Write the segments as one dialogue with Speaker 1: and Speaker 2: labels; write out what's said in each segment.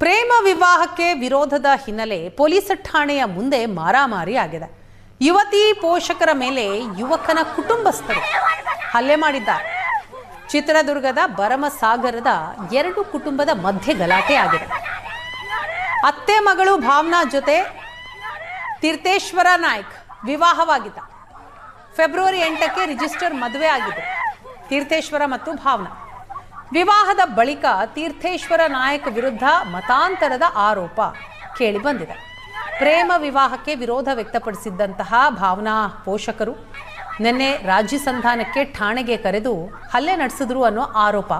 Speaker 1: ಪ್ರೇಮ ವಿವಾಹಕ್ಕೆ ವಿರೋಧದ ಹಿನ್ನೆಲೆ ಪೊಲೀಸ್ ಠಾಣೆಯ ಮುಂದೆ ಮಾರಾಮಾರಿ ಆಗಿದೆ. ಯುವತಿ ಪೋಷಕರ ಮೇಲೆ ಯುವಕನ ಕುಟುಂಬಸ್ಥರು ಹಲ್ಲೆ ಮಾಡಿದ್ದಾರೆ. ಚಿತ್ರದುರ್ಗದ ಭರಮಸಾಗರದ ಎರಡು ಕುಟುಂಬದ ಮಧ್ಯೆ ಗಲಾಟೆ ಆಗಿದೆ. ಅತ್ತೆ ಮಗಳು ಭಾವನಾ ಜೊತೆ ತೀರ್ಥೇಶ್ವರ ನಾಯ್ಕ್ ವಿವಾಹವಾಗಿದ್ದ. ಫೆಬ್ರವರಿ 8ಕ್ಕೆ ರಿಜಿಸ್ಟರ್ ಮದುವೆ ಆಗಿದೆ ತೀರ್ಥೇಶ್ವರ ಮತ್ತು ಭಾವನಾ. ವಿವಾಹದ ಬಳಿಕ ತೀರ್ಥೇಶ್ವರ ನಾಯಕ್ ವಿರುದ್ಧ ಮತಾಂತರದ ಆರೋಪ ಕೇಳಿ ಬಂದಿದೆ. ಪ್ರೇಮ ವಿವಾಹಕ್ಕೆ ವಿರೋಧ ವ್ಯಕ್ತಪಡಿಸಿದ್ದಂತಹ ಭಾವನಾ ಪೋಷಕರು ನಿನ್ನೆ ರಾಜಿ ಸಂಧಾನಕ್ಕೆ ಠಾಣೆಗೆ ಕರೆದು ಹಲ್ಲೆ ನಡೆಸಿದ್ರು ಅನ್ನೋ ಆರೋಪ.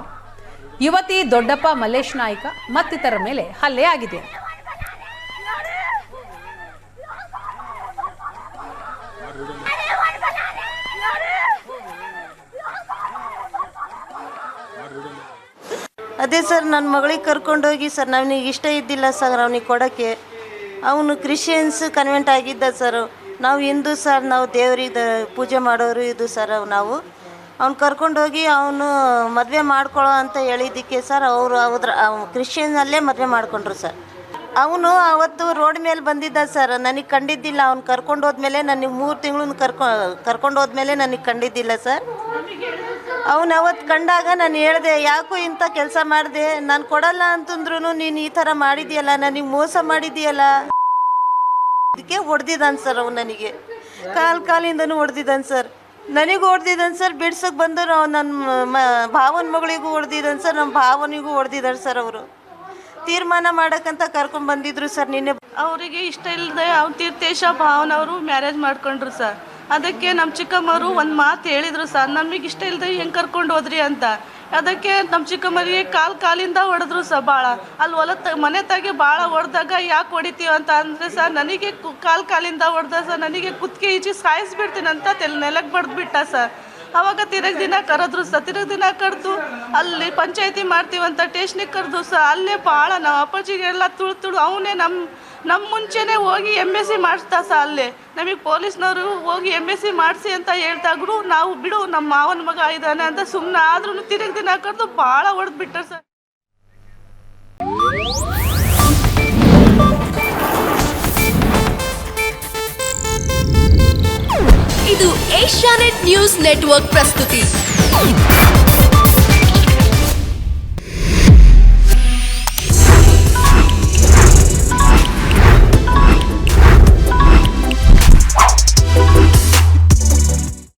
Speaker 1: ಯುವತಿ ದೊಡ್ಡಪ್ಪ ಮಲ್ಲೇಶ್ ನಾಯ್ಕ ಮತ್ತಿತರ ಮೇಲೆ ಹಲ್ಲೆ ಆಗಿದೆ.
Speaker 2: ಅದೇ ಸರ್, ನನ್ನ ಮಗಳಿಗೆ ಕರ್ಕೊಂಡೋಗಿ ಸರ್, ನನಗೆ ಇಷ್ಟ ಇದ್ದಿಲ್ಲ ಸರ್ ಅವನಿಗೆ ಕೊಡೋಕ್ಕೆ. ಅವನು ಕ್ರಿಶ್ಚಿಯನ್ಸ್ ಕನ್ವೆಂಟ್ ಆಗಿದ್ದ ಸರ್. ನಾವು ಹಿಂದೂ ಸರ್, ನಾವು ದೇವರಿಗೆ ಪೂಜೆ ಮಾಡೋರು ಇದು ಸರ್. ಅವ್ನು ಕರ್ಕೊಂಡೋಗಿ ಅವನು ಮದುವೆ ಮಾಡ್ಕೊಳ್ಳೋ ಅಂತ ಹೇಳಿದ್ದಕ್ಕೆ ಸರ್ ಅವರು ಕ್ರಿಶ್ಚಿಯನ್ನಲ್ಲೇ ಮದುವೆ ಮಾಡ್ಕೊಂಡ್ರು ಸರ್. ಅವನು ಅವತ್ತು ರೋಡ್ ಮೇಲೆ ಬಂದಿದ್ದ ಸರ್, ನನಗೆ ಕಂಡಿದ್ದಿಲ್ಲ. ಅವ್ನು ಕರ್ಕೊಂಡು ಹೋದ್ಮೇಲೆ ನನಗೆ 3 ತಿಂಗಳು ಕರ್ಕೊಂಡು ಹೋದ್ಮೇಲೆ ನನಗೆ ಕಂಡಿದ್ದಿಲ್ಲ ಸರ್. ಅವನು ಅವತ್ತು ಕಂಡಾಗ ನಾನು ಹೇಳಿದೆ, ಯಾಕೋ ಇಂಥ ಕೆಲಸ ಮಾಡಿದೆ, ನಾನು ಕೊಡಲ್ಲ ಅಂತಂದ್ರೂ ನೀನು ಈ ಥರ ಮಾಡಿದೆಯಲ್ಲ, ನನಗೆ ಮೋಸ ಮಾಡಿದೆಯಲ್ಲ. ಅದಕ್ಕೆ ಹೊಡೆದಿದ್ದಾನೆ ಸರ್. ಅವನು ನನಗೆ ಕಾಲಿಂದನೂ ಹೊಡೆದಿದ್ದಾನೆ ಸರ್. ನನಗೂ ಹೊಡೆದಿದ್ದಾನೆ ಸರ್. ಬಿಡ್ಸೋಕೆ ಬಂದರು ನನ್ನ ಭಾವನ ಮಗಳಿಗೂ ಹೊಡೆದಿದ್ದಾನೆ ಸರ್. ನಮ್ಮ ಭಾವನಿಗೂ ಹೊಡೆದಿದ್ದಾರೆ ಸರ್. ಅವರು ತೀರ್ಮಾನ ಮಾಡೋಕ್ಕಂತ ಕರ್ಕೊಂಡು ಬಂದಿದ್ರು ಸರ್ ನಿನ್ನೆ.
Speaker 3: ಅವರಿಗೆ ಇಷ್ಟ ಇಲ್ಲದೆ ಅವ್ರು ತೀರ್ಥೇಶ ಭಾವನವರು ಮ್ಯಾರೇಜ್ ಮಾಡ್ಕೊಂಡ್ರು ಸರ್. ಅದಕ್ಕೆ ನಮ್ಮ ಚಿಕ್ಕಮ್ಮರು ಒಂದು ಮಾತು ಹೇಳಿದರು ಸರ್, ನಮಗೆ ಇಷ್ಟ ಇಲ್ಲದೆ ಹೆಂಗೆ ಕರ್ಕೊಂಡು ಹೋದ್ರಿ ಅಂತ. ಅದಕ್ಕೆ ನಮ್ಮ ಚಿಕ್ಕಮ್ಮರಿಗೆ ಕಾಲಿಂದ ಹೊಡೆದ್ರು ಸರ್. ಭಾಳ ಅಲ್ಲಿ ಮನೆ ತಾಗಿ ಭಾಳ ಹೊಡೆದಾಗ ಯಾಕೆ ಹೊಡಿತೀವಿ ಅಂತ ಅಂದರೆ ಸರ್, ನನಗೆ ಕಾಲಿಂದ ಹೊಡೆದ ಸರ್. ನನಗೆ ಕುತ್ತಿಗೆ ಈಚಿ ಸಾಯಿಸ್ಬಿಡ್ತೀನಿ ಅಂತ ನೆಲಕ್ಕೆ ಬಡ್ದುಬಿಟ್ಟ ಸರ್. ಅವಾಗ ತಿರುಗಿ ದಿನ ಕರೆದ್ರು ಸರ್. ತಿರುಗಿ ದಿನ ಕರೆದು ಅಲ್ಲಿ ಪಂಚಾಯತಿ ಮಾಡ್ತೀವಂತ ಟೇಷನಿಗೆ ಕರೆದು ಸರ್. ಅಲ್ಲೇ ಭಾಳ ನಾವು ಅಪ್ಪಾಜಿಗೆಲ್ಲ ತುಳು ಅವನೇ ನಮ್ಮ ಮುಂಚೆನೇ ಹೋಗಿ MSc ಮಾಡಿಸ್ತಾ ಸರ್. ಅಲ್ಲೇ ನಮಗೆ ಪೊಲೀಸ್ನವರು ಹೋಗಿ MSc ಮಾಡಿಸಿ ಅಂತ ಹೇಳ್ತಾಗ್ರು ನಾವು ಬಿಡು ನಮ್ಮ ಮಾವನ ಮಗ ಇದ್ದಾನೆ ಅಂತ ಸುಮ್ಮನೆ ಆದ್ರೂ ತಿರುಗಿ ದಿನ ಕರೆದು ಭಾಳ ಹೊಡೆದ್ಬಿಟ್ಟಾರೆ ಸರ್.
Speaker 4: ಇದು ಏಷ್ಯಾನೆಟ್ ನ್ಯೂಸ್ ನೆಟ್ವರ್ಕ್ ಪ್ರಸ್ತುತಿ.